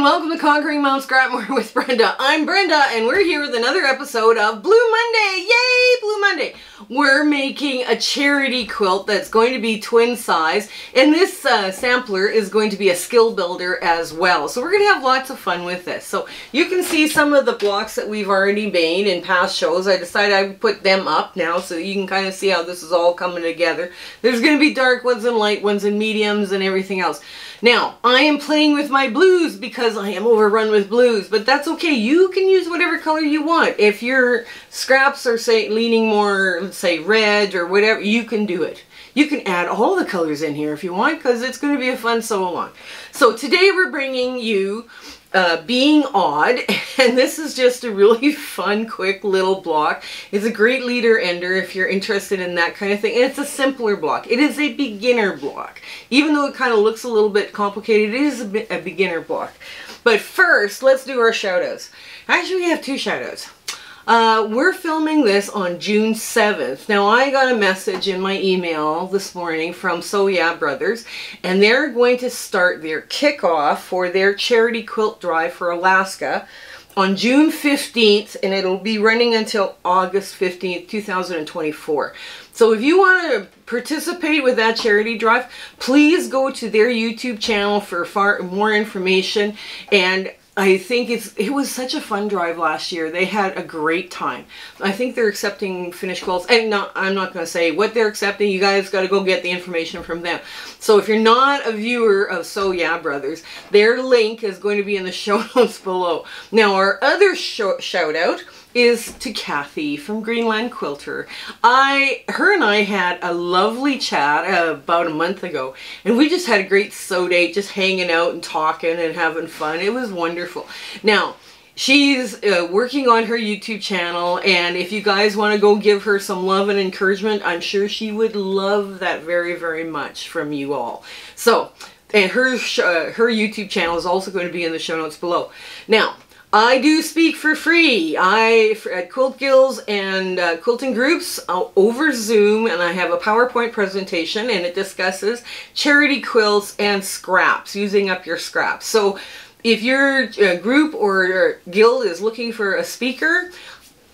and welcome to Conquering Mount Scrapmore with Brenda. I'm Brenda, and we're here with another episode of Blue Monday. Yay, Blue Monday! We're making a charity quilt that's going to be twin size, and this sampler is going to be a skill builder as well. So we're going to have lots of fun with this. So you can see some of the blocks that we've already made in past shows. I decided I would put them up now so that you can kind of see how this is all coming together. There's going to be dark ones and light ones and mediums and everything else. Now, I am playing with my blues because I am overrun with blues, but that's okay. You can use whatever color you want. If your scraps are, say, leaning more, let's say, red or whatever, you can do it. You can add all the colors in here if you want, because it's going to be a fun sew-along. So today we're bringing you Being Odd, and this is just a really fun, quick little block. It's a great leader ender if you're interested in that kind of thing, and it's a simpler block. It is a beginner block. Even though it kind of looks a little bit complicated, it is a beginner block. But first, let's do our shout-outs. Actually, we have two shout-outs. We're filming this on June 7th. Now, I got a message in my email this morning from So Yeah Brothers, and they're going to start their kickoff for their charity quilt drive for Alaska on June 15th, and it'll be running until August 15th, 2024. So if you want to participate with that charity drive, please go to their YouTube channel for far more information. And I think it was such a fun drive last year. They had a great time. I think they're accepting finished quilts. And I'm not going to say what they're accepting. You guys got to go get the information from them. So if you're not a viewer of So Yeah Brothers, their link is going to be in the show notes below. Now, our other shout out is to Katy from Greenland Quilter. Her and I had a lovely chat about a month ago, and we just had a great sew date, just hanging out and talking and having fun. It was wonderful. Now, she's working on her YouTube channel, and if you guys want to go give her some love and encouragement, I'm sure she would love that very, very much from you all. So, and her YouTube channel is also going to be in the show notes below. Now, I do speak for free. At Quilt Guilds and quilting groups over Zoom, and I have a PowerPoint presentation, and it discusses charity quilts and scraps, using up your scraps. So if your group or guild is looking for a speaker,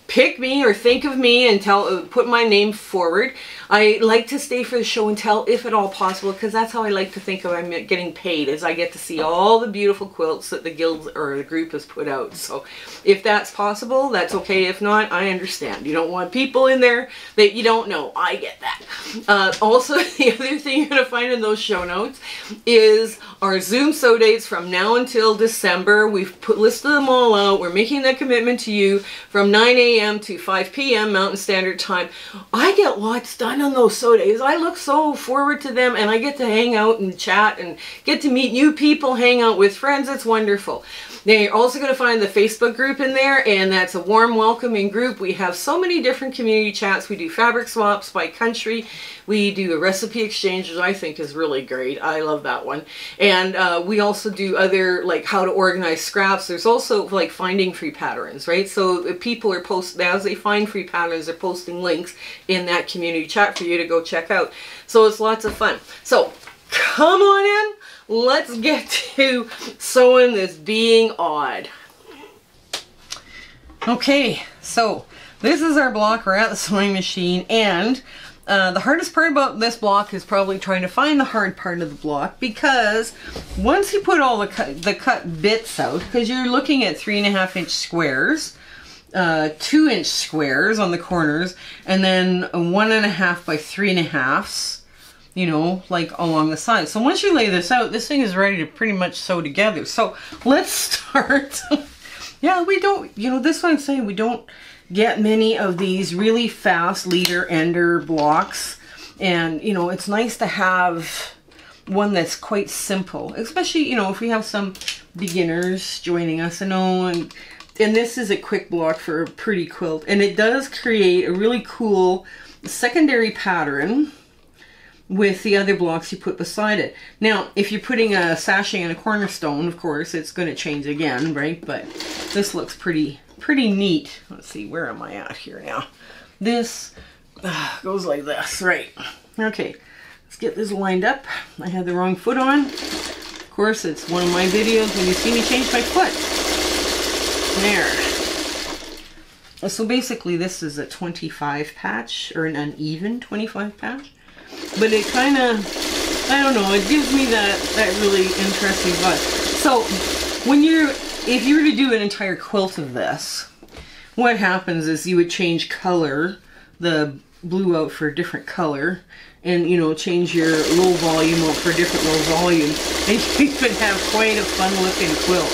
pick me or think of me and put my name forward. I like to stay for the show and tell, if at all possible, because that's how I like to think of I'm getting paid, is I get to see all the beautiful quilts that the guild or the group has put out. So if that's possible, that's okay. If not, I understand. You don't want people in there that you don't know. I get that. Also, the other thing you're going to find in those show notes is our Zoom sew dates from now until December. We've listed them all out. We're making that commitment to you from 9 a.m. to 5 p.m. Mountain Standard Time. I get lots done on those sew days. I look so forward to them, and I get to hang out and chat and get to meet new people, hang out with friends. It's wonderful. Now, you're also going to find the Facebook group in there, and that's a warm, welcoming group. We have so many different community chats. We do fabric swaps by country. We do a recipe exchange, which I think is really great. I love that one. And we also do other, like, how to organize scraps. There's also, like, finding free patterns, right? So the people are posting, as they find free patterns, they're posting links in that community chat for you to go check out. So it's lots of fun. So come on in. Let's get to sewing this Being Odd. Okay, so this is our block. We're at the sewing machine, and the hardest part about this block is probably trying to find the hard part of the block, because once you put all the cut bits out, because you're looking at 3.5-inch squares, 2-inch squares on the corners, and then 1.5 by 3.5s, you know, like along the sides. So once you lay this out, this thing is ready to pretty much sew together. So let's start. Yeah, we don't, you know, this is what I'm saying, we don't get many of these really fast leader ender blocks. And, you know, it's nice to have one that's quite simple, especially, you know, if we have some beginners joining us, and this is a quick block for a pretty quilt, and it does create a really cool secondary pattern with the other blocks you put beside it. Now, if you're putting a sashing and a cornerstone, of course, it's going to change again, right? But this looks pretty neat. Let's see, where am I at here now? This goes like this, right? Okay, let's get this lined up. I had the wrong foot on. course, it's one of my videos when you see me change my foot. There. So basically this is a 25 patch, or an uneven 25 patch. But it kind of, I don't know, it gives me that really interesting vibe. So when if you were to do an entire quilt of this, what happens is you would change color, the blue out for a different color, and, you know, change your low volume out for a different low volume, and you could have quite a fun looking quilt.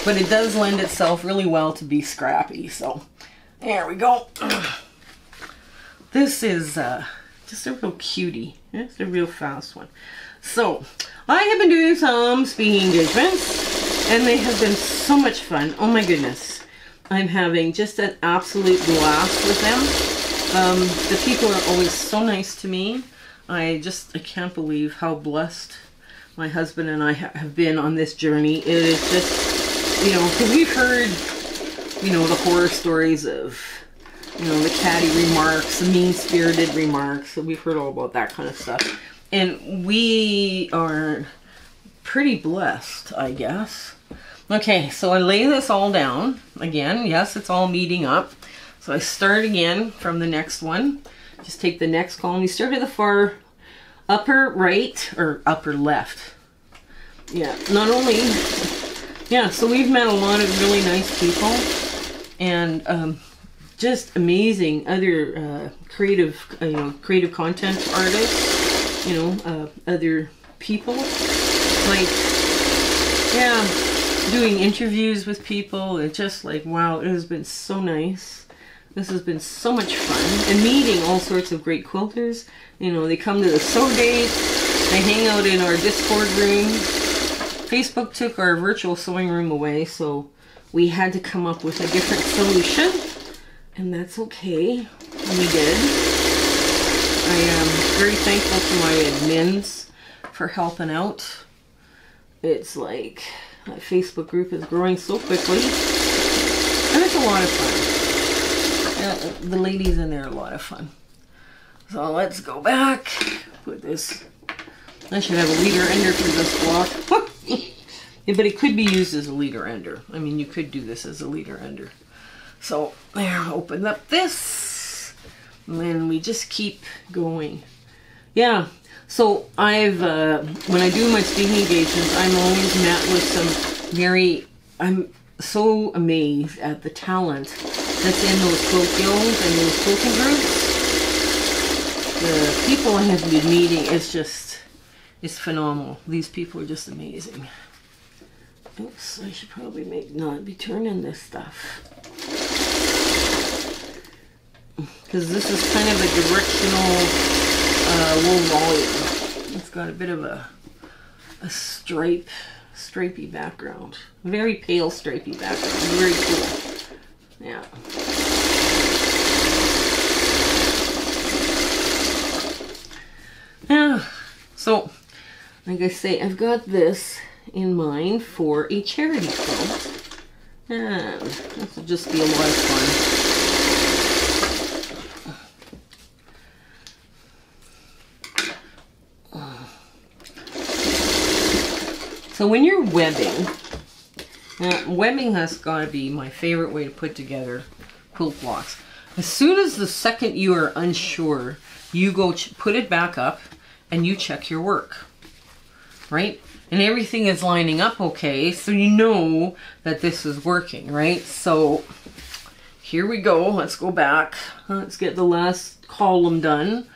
But it does lend itself really well to be scrappy, so there we go. This is just a real cutie. It's a real fast one. So I have been doing some speaking engagements, and they have been so much fun. Oh my goodness. I'm having just an absolute blast with them. The people are always so nice to me. I can't believe how blessed my husband and I have been on this journey. It is just, you know, because we've heard, you know, the horror stories of, you know, the catty remarks, the mean-spirited remarks. So we've heard all about that kind of stuff. And we are pretty blessed, I guess. Okay, so I lay this all down. Again, yes, it's all meeting up. So I start again from the next one. Just take the next column. You start at the far upper right, or upper left. Yeah, not only, yeah, so we've met a lot of really nice people. And just amazing other creative content artists. You know, other people, like, yeah, doing interviews with people. It's just like, wow, it has been so nice. This has been so much fun, and meeting all sorts of great quilters. You know, they come to the sew date, they hang out in our Discord room. Facebook took our virtual sewing room away, so we had to come up with a different solution, and that's okay. We did. I am very thankful to my admins for helping out. It's like, that Facebook group is growing so quickly, and it's a lot of fun. The ladies in there are a lot of fun. So let's go back. Put this. I should have a leader ender for this block. Yeah, but it could be used as a leader ender. I mean, you could do this as a leader ender. So there, open up this. And then we just keep going. Yeah, so I've, when I do my speaking engagements, I'm always met with some I'm so amazed at the talent that's in those quilt guilds and those quilting groups. The people I have been meeting, it's phenomenal. These people are just amazing. Oops, I should probably not be turning this stuff. Because this is kind of a directional low volume. It's got a bit of a stripy background. Very pale stripy background. Very cool. Yeah. Yeah. So, like I say, I've got this in mind for a charity quilt. And this will just be a lot of fun. So when you're webbing, webbing has got to be my favorite way to put together quilt blocks. As soon as the second you are unsure, you go put it back up and you check your work, right? And everything is lining up okay, so you know that this is working, right? So here we go. Let's go back. Let's get the last column done.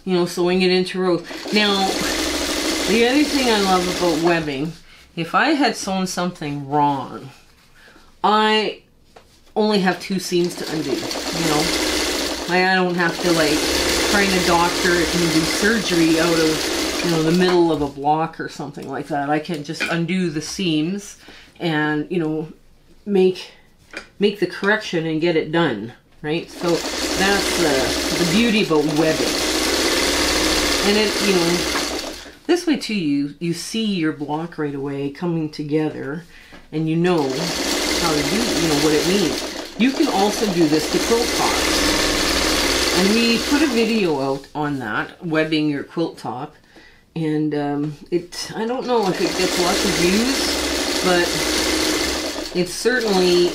You know, sewing it into rows. Now, the other thing I love about webbing, if I had sewn something wrong, I only have 2 seams to undo, you know. I don't have to, like, try to doctor it and do surgery out of, you know, the middle of a block or something like that. I can just undo the seams and, you know, make the correction and get it done, right? So that's the beauty about webbing. And it, you know, this way too, you see your block right away coming together, and you know how to do, you know, what it means. You can also do this to quilt tops. And we put a video out on that, webbing your quilt top. And I don't know if it gets lots of views, but it certainly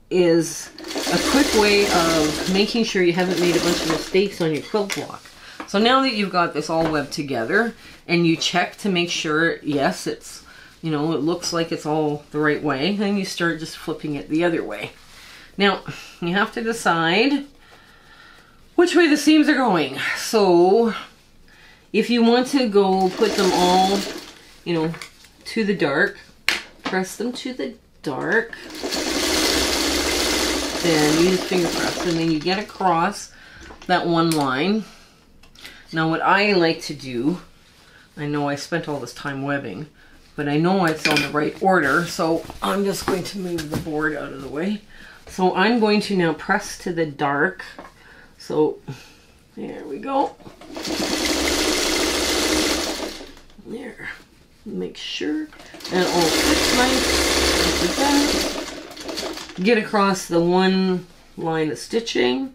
is a quick way of making sure you haven't made a bunch of mistakes on your quilt block. So now that you've got this all webbed together, and you check to make sure, yes, it's, you know, it looks like it's all the right way, then you start just flipping it the other way. Now, you have to decide which way the seams are going. So, if you want to go put them all, you know, to the dark, press them to the dark, then use finger press, and then you get across that one line. Now what I like to do, I know I spent all this time webbing, but I know it's on the right order, so I'm just going to move the board out of the way. So I'm going to now press to the dark. So there we go. There. Make sure that all fits nice. Get across the one line of stitching.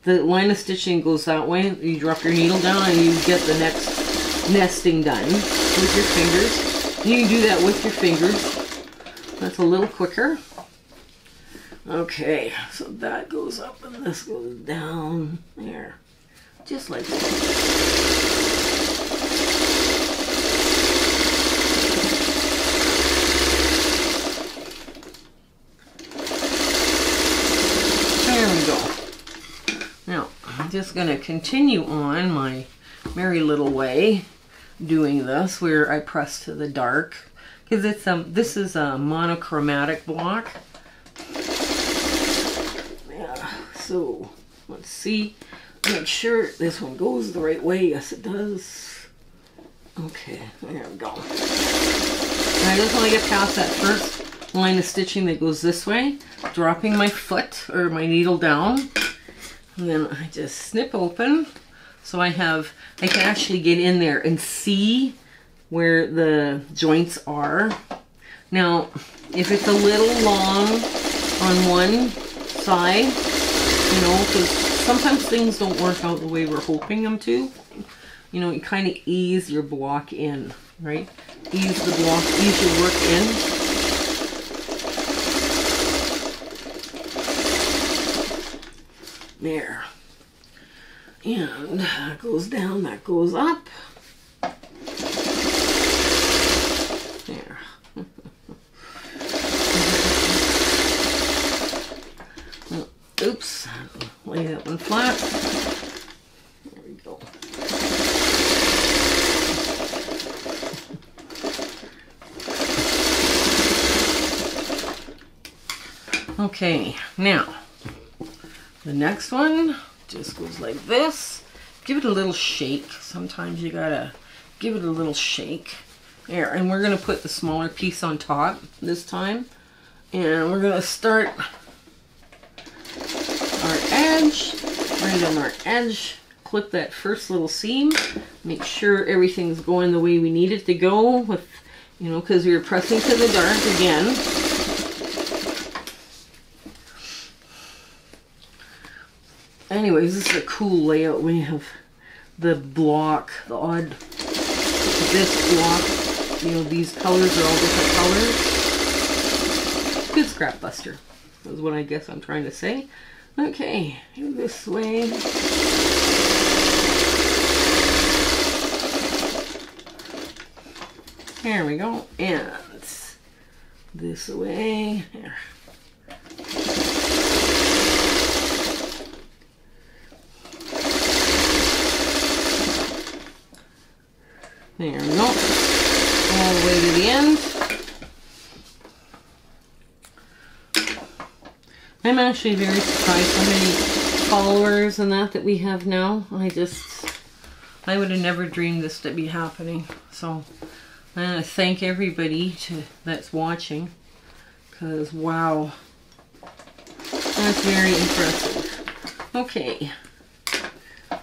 The line of stitching goes that way. You drop your needle down and you get the next nesting done with your fingers. You can do that with your fingers. That's a little quicker. Okay, so that goes up and this goes down there. Just like that. There we go. Now, I'm just going to continue on my merry little way doing this, where I press to the dark, because it's this is a monochromatic block. Yeah, so let's see, make sure this one goes the right way. Yes, it does. Okay, there we go. And I just want to get past that first line of stitching that goes this way, dropping my foot or my needle down. And then I just snip open, so I can actually get in there and see where the joints are. Now, if it's a little long on one side, you know, because sometimes things don't work out the way we're hoping them to, you know, you kind of ease your block in, right? Ease the block, ease your work in. There. And that goes down, that goes up. There. Oops. Lay that one flat. There we go. Okay, now the next one just goes like this. Give it a little shake. Sometimes you gotta give it a little shake. There, and we're gonna put the smaller piece on top this time. And we're gonna start our edge, right on our edge. Clip that first little seam. Make sure everything's going the way we need it to go with, you know, because we were pressing to the dark again. Anyways, this is a cool layout when you have the block, this block, you know, these colors are all different colors. Good scrap buster, is what I guess I'm trying to say. Okay, this way. There we go, and this way. There. There we go, all the way to the end. I'm actually very surprised how many followers and that we have now. I would have never dreamed this to be happening. So I want to thank everybody that's watching, because wow, that's very impressive. Okay,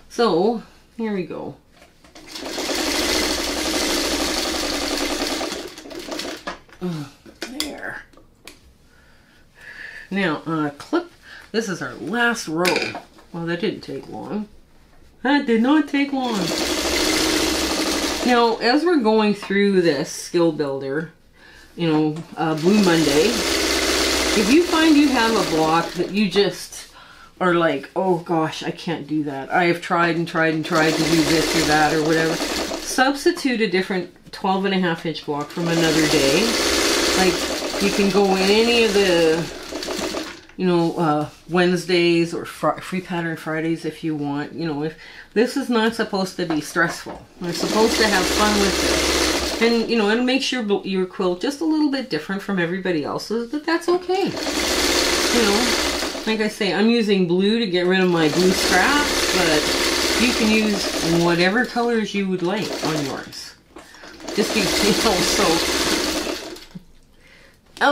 so here we go. There. Now, clip. This is our last row. Well, that didn't take long. That did not take long. Now, as we're going through this skill builder, you know, Blue Monday, if you find you have a block that you just are like, oh gosh, I can't do that. I have tried and tried and tried to do this or that or whatever. Substitute a different 12.5 inch block from another day. Like, you can go in any of the, you know, Wednesdays or free pattern Fridays if you want. You know, if this is not supposed to be stressful. We're supposed to have fun with this. And, you know, and make sure your quilt just a little bit different from everybody else's, but that's okay. You know, like I say, I'm using blue to get rid of my blue scraps, but you can use whatever colors you would like on yours. Just be, you know, so.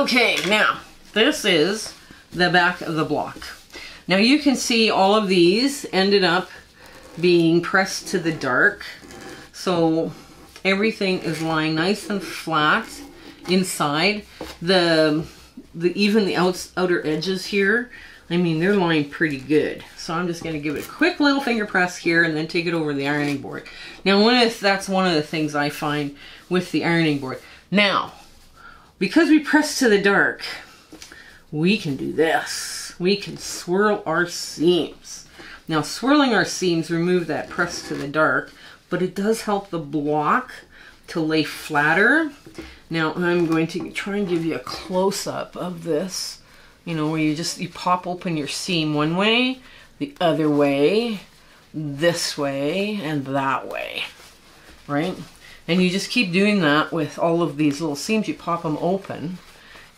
Okay, now, this is the back of the block. Now you can see all of these ended up being pressed to the dark. So everything is lying nice and flat inside. Even the outer edges here, I mean, they're lying pretty good. So I'm just going to give it a quick little finger press here and then take it over the ironing board. Now, that's one of the things I find with the ironing board. Now, because we press to the dark, we can do this. We can swirl our seams. Now, swirling our seams remove that press to the dark, but it does help the block to lay flatter. Now, I'm going to try and give you a close-up of this. You know, where you pop open your seam one way, the other way, this way, and that way, right? And you just keep doing that with all of these little seams. You pop them open,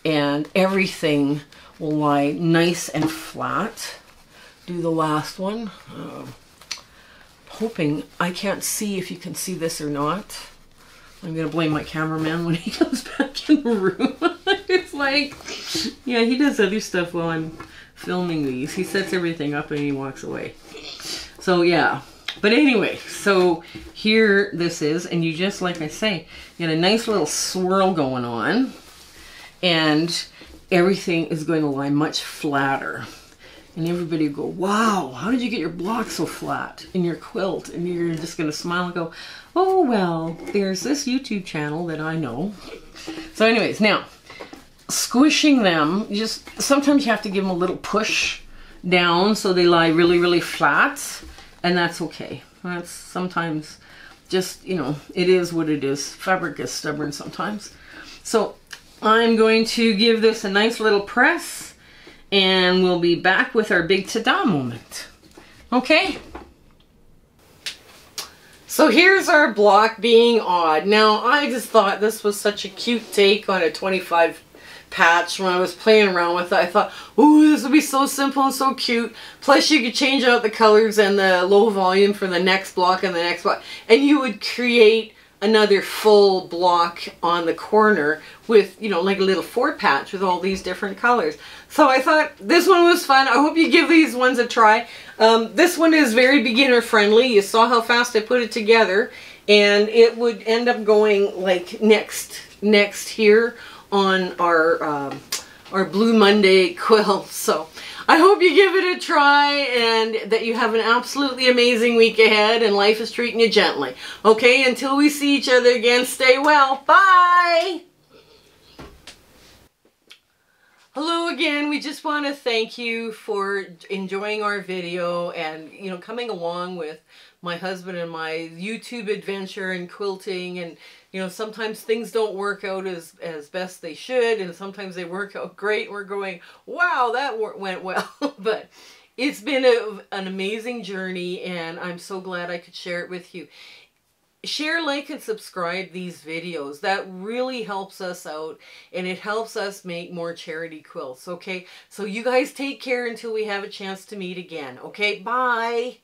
and everything will lie nice and flat. Do the last one. Hoping, I can't see if you can see this or not. I'm going to blame my cameraman when he comes back in the room. It's like, yeah, he does other stuff while I'm filming these. He sets everything up and he walks away. So yeah, but anyway, so here this is, and you just, like I say, you got a nice little swirl going on, and everything is going to lie much flatter. And everybody will go, wow, how did you get your block so flat in your quilt? And you're just going to smile and go, oh, well, there's this YouTube channel that I know. So anyways, now, squishing them, sometimes you have to give them a little push down so they lie really, really flat. And that's okay. That's sometimes just, you know, it is what it is. Fabric is stubborn sometimes. So I'm going to give this a nice little press. And we'll be back with our big ta-da moment. Okay? So here's our block being odd. Now, I just thought this was such a cute take on a 25 patch. When I was playing around with it, I thought, ooh, this would be so simple and so cute. Plus, you could change out the colors and the low volume for the next block and the next block. And you would create another full block on the corner with, you know, like a little 4-patch with all these different colors. So I thought this one was fun. I hope you give these ones a try. This one is very beginner friendly. You saw how fast I put it together, and it would end up going like next here on our Blue Monday quilt. So I hope you give it a try and that you have an absolutely amazing week ahead and life is treating you gently. Okay, until we see each other again, stay well. Bye! Hello again. We just want to thank you for enjoying our video and, you know, coming along with my husband and my YouTube adventure and quilting. And, you know, sometimes things don't work out as best they should, and sometimes they work out great. We're going, wow, that went well. But it's been an amazing journey, and I'm so glad I could share it with you. Share, like, and subscribe these videos. That really helps us out, and it helps us make more charity quilts, okay? So you guys take care until we have a chance to meet again, okay? Bye!